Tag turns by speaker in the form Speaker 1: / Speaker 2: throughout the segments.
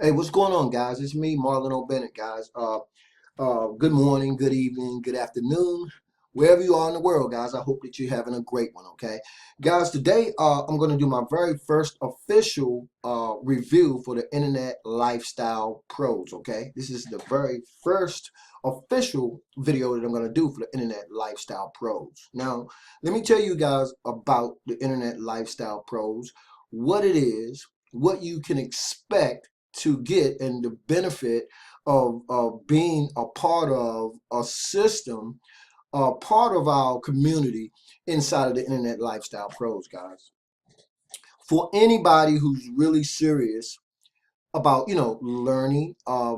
Speaker 1: Hey, what's going on, guys? It's me, Marlon O.Bennett, guys. Good morning, good evening, good afternoon, wherever you are in the world, guys. I hope that you're having a great one, okay? Guys, today I'm going to do my very first official review for the Internet Lifestyle Pros, okay? This is the very first official video that I'm going to do for the Internet Lifestyle Pros. Now, let me tell you guys about the Internet Lifestyle Pros, what it is, what you can expect to get, and the benefit of being a part of a system, part of our community inside of the Internet Lifestyle Pros, guys. For anybody who's really serious about, learning a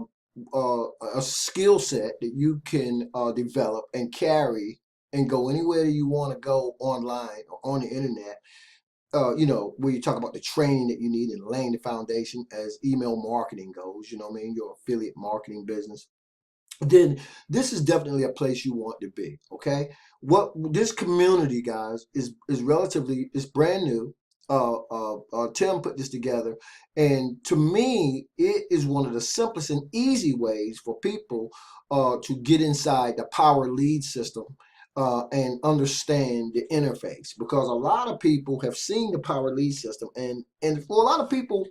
Speaker 1: skill set that you can develop and carry and go anywhere you want to go online or on the internet, where you talk about the training that you need and laying the foundation as email marketing goes, your affiliate marketing business, then this is definitely a place you want to be. Okay, what this community, guys, is relatively, it's brand new. Tim put this together, and to me, it is one of the simplest and easy ways for people to get inside the power lead system and understand the interface, because a lot of people have seen the power lead system, and for a lot of people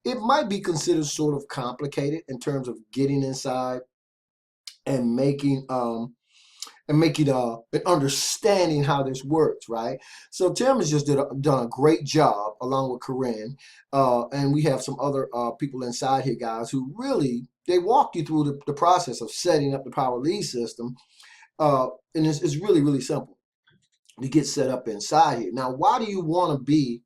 Speaker 1: it might be considered sort of complicated in terms of getting inside and making and understanding how this works, right? So Tim has just done a great job along with Corinne, and we have some other people inside here, guys, who really, they walk you through the process of setting up the power lead system, and it's really really simple to get set up inside here. Now, why do you want to be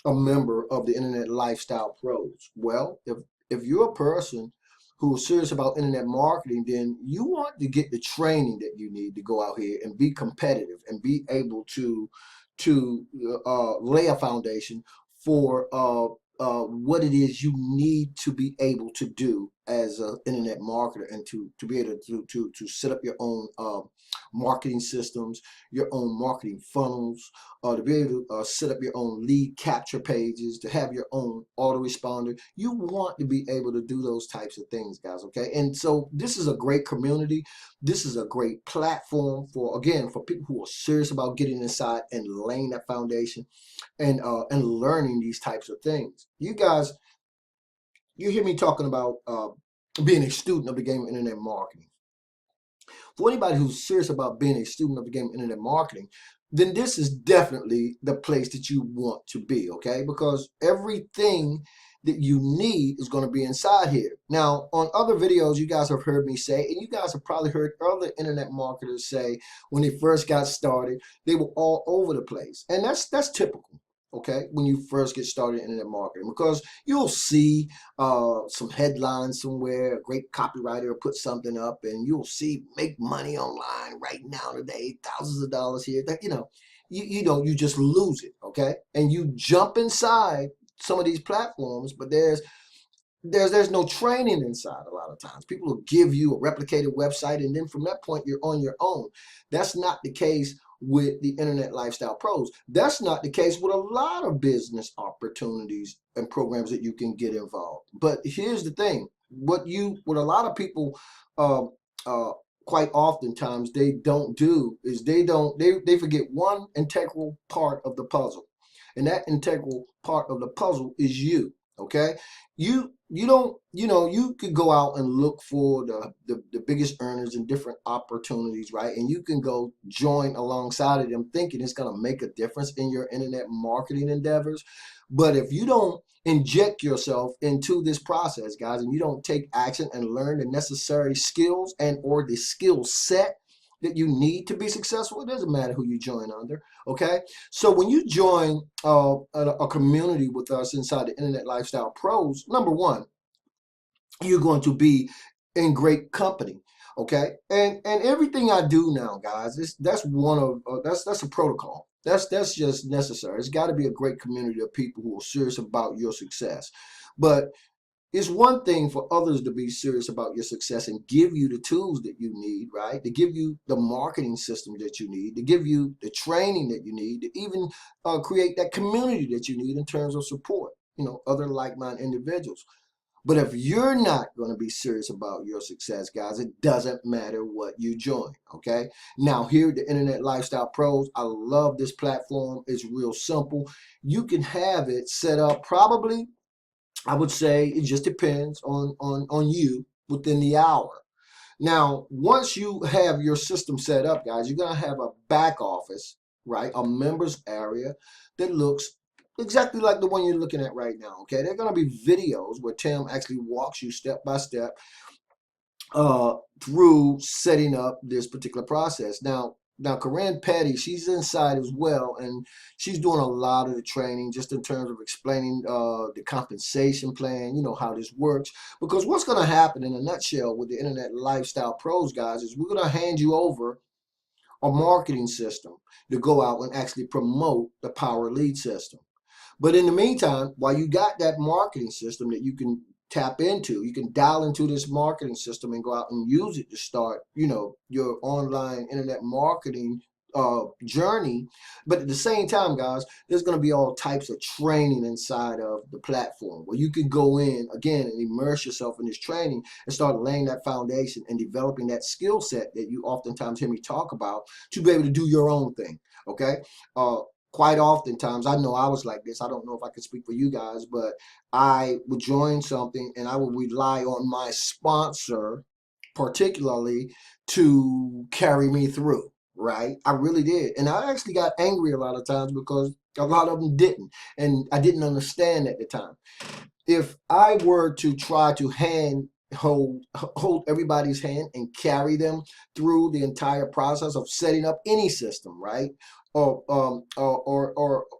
Speaker 1: a member of the Internet Lifestyle Pros? Well, if you're a person who's serious about internet marketing, then you want to get the training that you need to go out here and be competitive and be able to lay a foundation for what it is you need to be able to do as an internet marketer, and to be able to set up your own marketing systems, your own marketing funnels, to be able to set up your own lead capture pages, to have your own autoresponder. You want to be able to do those types of things, guys, okay? And so this is a great community. This is a great platform for, again, for people who are serious about getting inside and laying that foundation and learning these types of things. You guys, you hear me talking about being a student of the game of internet marketing. For anybody who's serious about being a student of the game of internet marketing, then this is definitely the place that you want to be, okay? Because everything that you need is going to be inside here. Now, on other videos, you guys have heard me say, and you guys have probably heard other internet marketers say, when they first got started, they were all over the place. And that's typical, okay, when you first get started in internet marketing, because you'll see some headlines somewhere, a great copywriter will put something up, and you'll see make money online right now today, thousands of dollars here. That, you just lose it, okay? And you jump inside some of these platforms, but there's no training inside. A lot of times people will give you a replicated website, and then from that point you're on your own. That's not the case with the Internet Lifestyle Pros. That's not the case with a lot of business opportunities and programs that you can get involved. But here's the thing: what a lot of people uh, uh, quite oftentimes they don't do is they forget one integral part of the puzzle, and that integral part of the puzzle is you. Okay, you don't, you could go out and look for the biggest earners in different opportunities, right? And you can go join alongside of them thinking it's going to make a difference in your internet marketing endeavors. But if you don't inject yourself into this process, guys, and you don't take action and learn the necessary skills and or the skill set that you need to be successful, it doesn't matter who you join under. Okay, so when you join a community with us inside the Internet Lifestyle Pros, number one, you're going to be in great company. Okay, and everything I do now, guys, that's one of that's a protocol. That's just necessary. It's got to be a great community of people who are serious about your success. But it's one thing for others to be serious about your success and give you the tools that you need, right? To give you the marketing system that you need, to give you the training that you need, to even create that community that you need in terms of support, other like-minded individuals. But if you're not going to be serious about your success, guys, it doesn't matter what you join, okay? Now, here at the Internet Lifestyle Pros, I love this platform. It's real simple. You can have it set up probably, I would say it just depends on you within the hour. Now, once you have your system set up, guys, you're going to have a back office, right? A members area that looks exactly like the one you're looking at right now, okay? There are going to be videos where Tim actually walks you step by step through setting up this particular process. Now, Corinne Petty, she's inside as well, and she's doing a lot of the training just in terms of explaining the compensation plan, you know, how this works. Because what's going to happen in a nutshell with the Internet Lifestyle Pros, guys, is we're going to hand you over a marketing system to go out and actually promote the Power Lead system. But in the meantime, while you got that marketing system that you can tap into, you can dial into this marketing system and go out and use it to start, you know, your online internet marketing journey. But at the same time, guys, there's going to be all types of training inside of the platform where you can go in again and immerse yourself in this training and start laying that foundation and developing that skill set that you oftentimes hear me talk about to be able to do your own thing. Okay. Quite oftentimes, I know I was like this. I don't know if I can speak for you guys, but I would join something and I would rely on my sponsor, particularly, to carry me through, right? I really did. And I actually got angry a lot of times because a lot of them didn't. And I didn't understand at the time. If I were to try to hold everybody's hand and carry them through the entire process of setting up any system, right? Or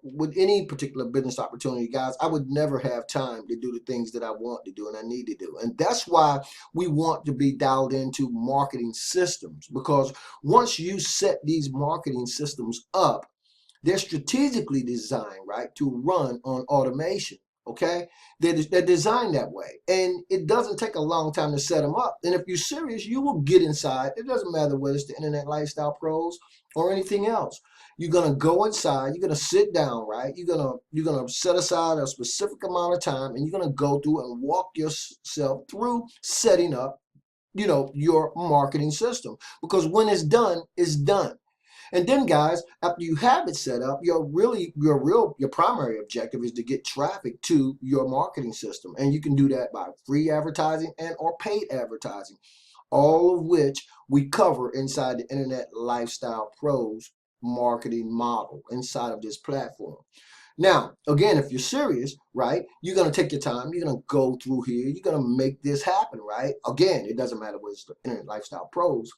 Speaker 1: with any particular business opportunity, guys, I would never have time to do the things that I want to do and I need to do. And that's why we want to be dialed into marketing systems, because once you set these marketing systems up, they're strategically designed, right, to run on automation. Okay, they're designed that way, and it doesn't take a long time to set them up. And if you're serious, you will get inside. It doesn't matter whether it's the Internet Lifestyle Pros or anything else. You're gonna go inside. You're gonna sit down, right? You're gonna set aside a specific amount of time, and you're gonna go through and walk yourself through setting up, you know, your marketing system. Because when it's done, it's done. And then, guys, after you have it set up, your primary objective is to get traffic to your marketing system. And you can do that by free advertising and or paid advertising, all of which we cover inside the Internet Lifestyle Pros marketing model inside of this platform. Now, again, if you're serious, right, you're going to take your time. You're going to go through here. You're going to make this happen, right? Again, it doesn't matter whether it's the Internet Lifestyle Pros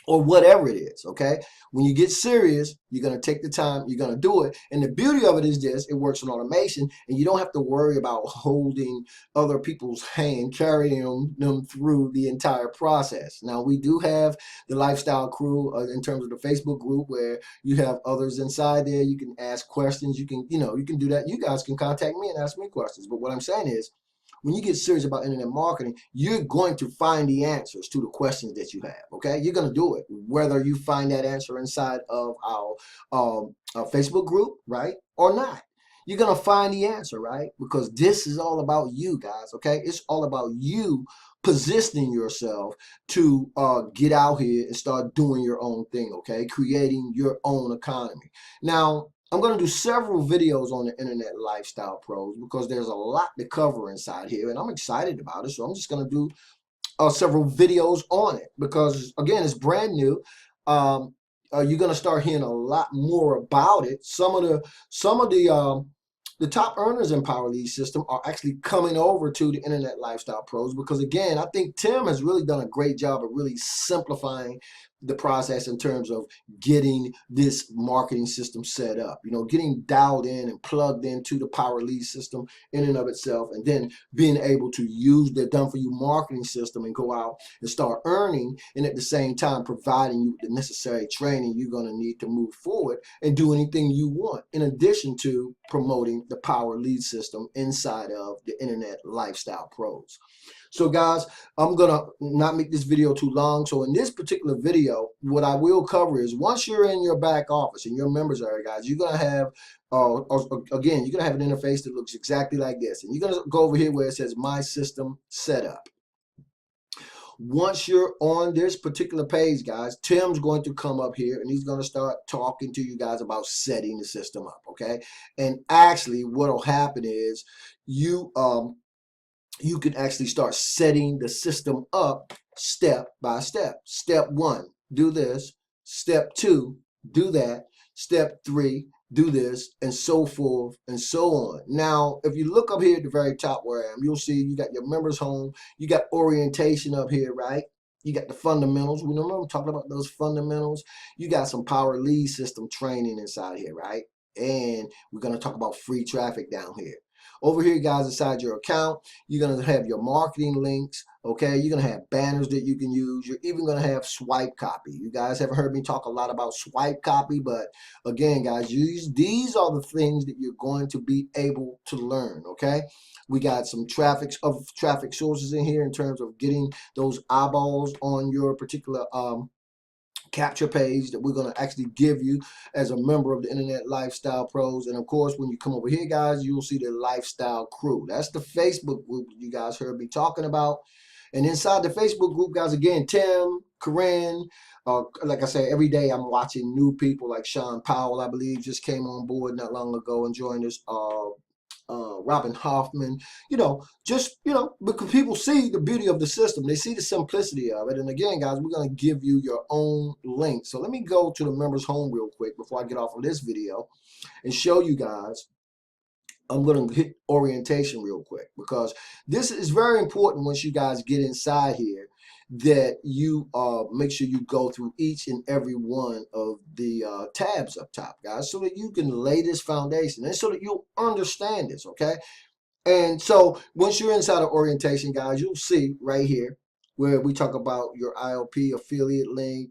Speaker 1: or whatever it is, okay? When you get serious, you're going to take the time, you're going to do it. And the beauty of it is this, it works on automation, and you don't have to worry about holding other people's hand, carrying them through the entire process. Now, we do have the Lifestyle Crew in terms of the Facebook group where you have others inside there. You can ask questions. You can, you can do that. You guys can contact me and ask me questions. But what I'm saying is, when you get serious about internet marketing, you're going to find the answers to the questions that you have, okay? You're going to do it, whether you find that answer inside of our Facebook group, right, or not. You're going to find the answer, right? Because this is all about you, guys, okay? It's all about you positioning yourself to get out here and start doing your own thing, okay? Creating your own economy. Now, I'm going to do several videos on the Internet Lifestyle Pros because there's a lot to cover inside here, and I'm excited about it. So I'm just going to do several videos on it because, again, it's brand new. You're going to start hearing a lot more about it. Some of the top earners in Power Lead system are actually coming over to the Internet Lifestyle Pros because, again, I think Tim has really done a great job of really simplifying the process in terms of getting this marketing system set up, getting dialed in and plugged into the Power Lead system in and of itself, and then being able to use the done for you marketing system and go out and start earning, and at the same time providing you the necessary training you're going to need to move forward and do anything you want, in addition to promoting the Power Lead system inside of the Internet Lifestyle Pros. So guys, I'm gonna not make this video too long. So in this particular video, what I will cover is once you're in your back office in your members area, guys, you're gonna have again, you're gonna have an interface that looks exactly like this. And you're gonna go over here where it says My System Setup. Once you're on this particular page, guys, Tim's going to come up here and he's going to start talking to you guys about setting the system up, okay? And actually what will happen is you can actually start setting the system up step by step. Step 1, do this. Step 2, do that. Step 3, do this, and so forth and so on. Now, if you look up here at the very top where I am, you'll see you got your members home. You got orientation up here, right? You got the fundamentals. We remember I'm talking about those fundamentals. You got some power lead system training inside here, right? And we're going to talk about free traffic down here. Over here, guys, inside your account, you're going to have your marketing links, okay? You're going to have banners that you can use. You're even going to have swipe copy. You guys haven't heard me talk a lot about swipe copy, but again, guys, these are the things that you're going to be able to learn, okay? We got some traffic sources in here in terms of getting those eyeballs on your particular capture page that we're going to actually give you as a member of the Internet Lifestyle Pros. And of course, when you come over here, guys, you'll see the Lifestyle Crew. That's the Facebook group you guys heard me talking about. And inside the Facebook group, guys, again, Tim, Corinne, like I said, every day I'm watching new people like Sean Powell, I believe, just came on board not long ago and joined us. Robin Hoffman, because people see the beauty of the system. They see the simplicity of it. And again, guys, we're going to give you your own link. So let me go to the members home real quick before I get off of this video and show you guys. I'm going to hit orientation real quick because this is very important once you guys get inside here that you make sure you go through each and every one of the tabs up top, guys, so that you can lay this foundation and so that you'll understand this, okay? And so once you're inside of orientation, guys, you'll see right here where we talk about your ILP affiliate link,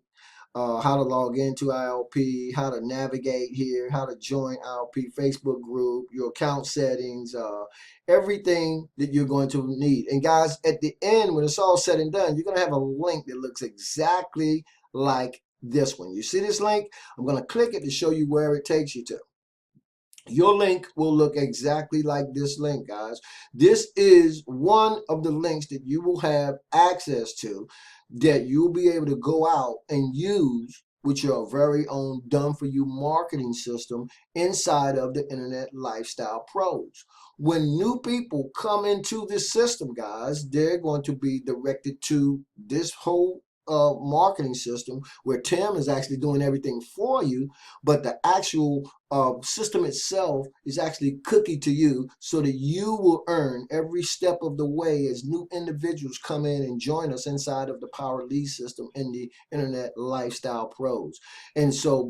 Speaker 1: how to log into ILP, how to navigate here, how to join ILP Facebook group, your account settings, everything that you're going to need. And guys, at the end, when it's all said and done, you're going to have a link that looks exactly like this one. You see this link? I'm going to click it to show you where it takes you to. Your link will look exactly like this link, guys. This is one of the links that you will have access to that you'll be able to go out and use with your very own done-for-you marketing system inside of the Internet Lifestyle Pros. When new people come into this system, guys, they're going to be directed to this whole marketing system where Tim is actually doing everything for you, but the actual system itself is actually cookie to you so that you will earn every step of the way as new individuals come in and join us inside of the Power Lead system in the Internet Lifestyle Pros. And so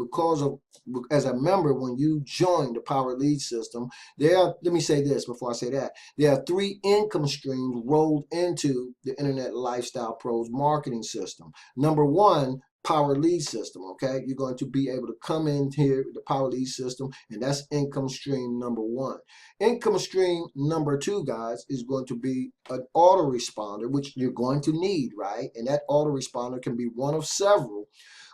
Speaker 1: as a member, when you join the Power Lead system, let me say this before I say that, there are 3 income streams rolled into the Internet Lifestyle Pros marketing system. Number 1, Power Lead system, okay? You're going to be able to come in here with the Power Lead system, and that's income stream number 1. Income stream number 2, guys, is going to be an autoresponder, which you're going to need, right? And that autoresponder can be one of several,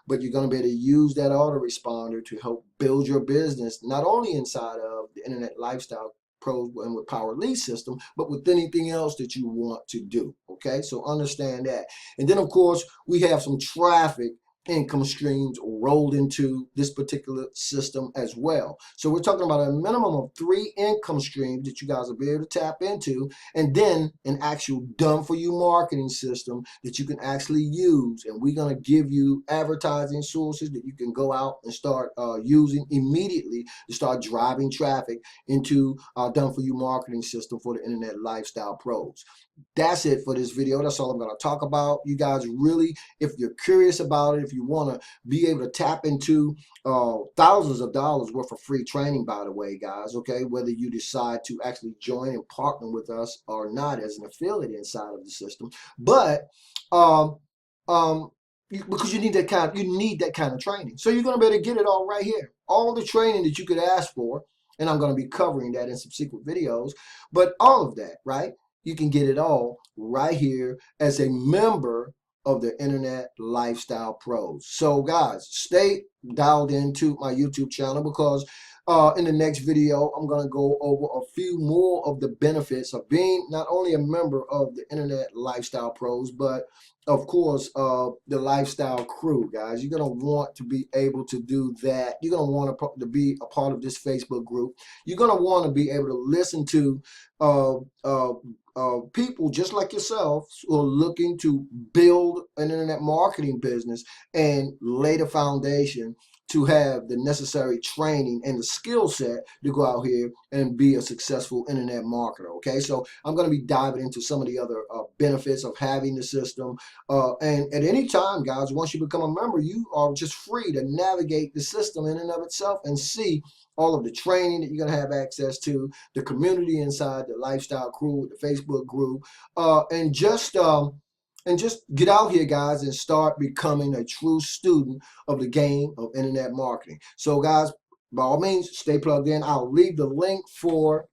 Speaker 1: but you're going to be able to use that autoresponder to help build your business, not only inside of the Internet Lifestyle Pros and with Power Lead system, but with anything else that you want to do, okay? So understand that. And then, of course, we have some traffic income streams rolled into this particular system as well. So we're talking about a minimum of 3 income streams that you guys will be able to tap into, and then an actual done-for-you marketing system that you can actually use. And we're going to give you advertising sources that you can go out and start using immediately to start driving traffic into our done-for-you marketing system for the Internet Lifestyle Pros. That's it for this video. That's all I'm going to talk about. You guys really, if you're curious about it, if you want to be able to tap into thousands of dollars worth of free training, by the way, guys, okay, whether you decide to actually join and partner with us or not as an affiliate inside of the system, but because you need that kind of training. So you're going to be able to get it all right here. All the training that you could ask for, and I'm going to be covering that in subsequent videos, but all of that, right? you can get it all right here as a member of the Internet Lifestyle Pros. So guys, stay dialed into my YouTube channel, because in the next video, I'm going to go over a few more of the benefits of being not only a member of the Internet Lifestyle Pros, but of course, the lifestyle crew, guys. You're going to want to be able to do that. You're going to want to be a part of this Facebook group. You're going to want to be able to listen to uh, uh, people just like yourself who are looking to build an internet marketing business and lay the foundation to have the necessary training and the skill set to go out here and be a successful internet marketer. Okay, so I'm going to be diving into some of the other benefits of having the system. And at any time, guys, once you become a member, you are just free to navigate the system in and of itself and see all of the training that you're going to have access to, the community inside the lifestyle crew, the Facebook group, and just get out here, guys, and start becoming a true student of the game of internet marketing. So, guys, by all means, stay plugged in. I'll leave the link for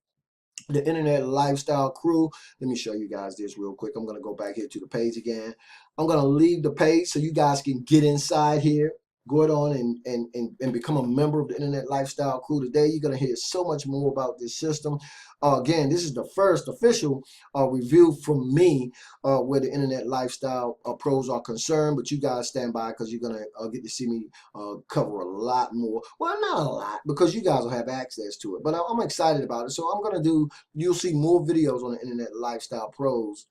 Speaker 1: the Internet Lifestyle Crew. Let me show you guys this real quick. I'm going to go back here to the page again. I'm going to leave the page so you guys can get inside here. Go on and become a member of the Internet Lifestyle Crew. Today, you're going to hear so much more about this system. Again, this is the first official review from me where the Internet Lifestyle Pros are concerned, but you guys stand by, because you're going to get to see me cover a lot more. Well, not a lot, because you guys will have access to it, but I'm excited about it. So I'm going to do, you'll see more videos on the Internet Lifestyle Pros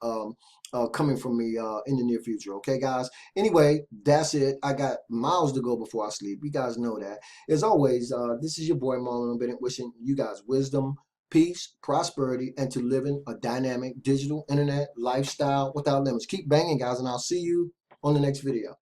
Speaker 1: coming from me in the near future. Okay, guys? Anyway, that's it. I got miles to go before I sleep. You guys know that. As always, this is your boy Marlon O.Bennett, wishing you guys wisdom, peace, prosperity, and to living a dynamic digital internet lifestyle without limits. Keep banging, guys, and I'll see you on the next video.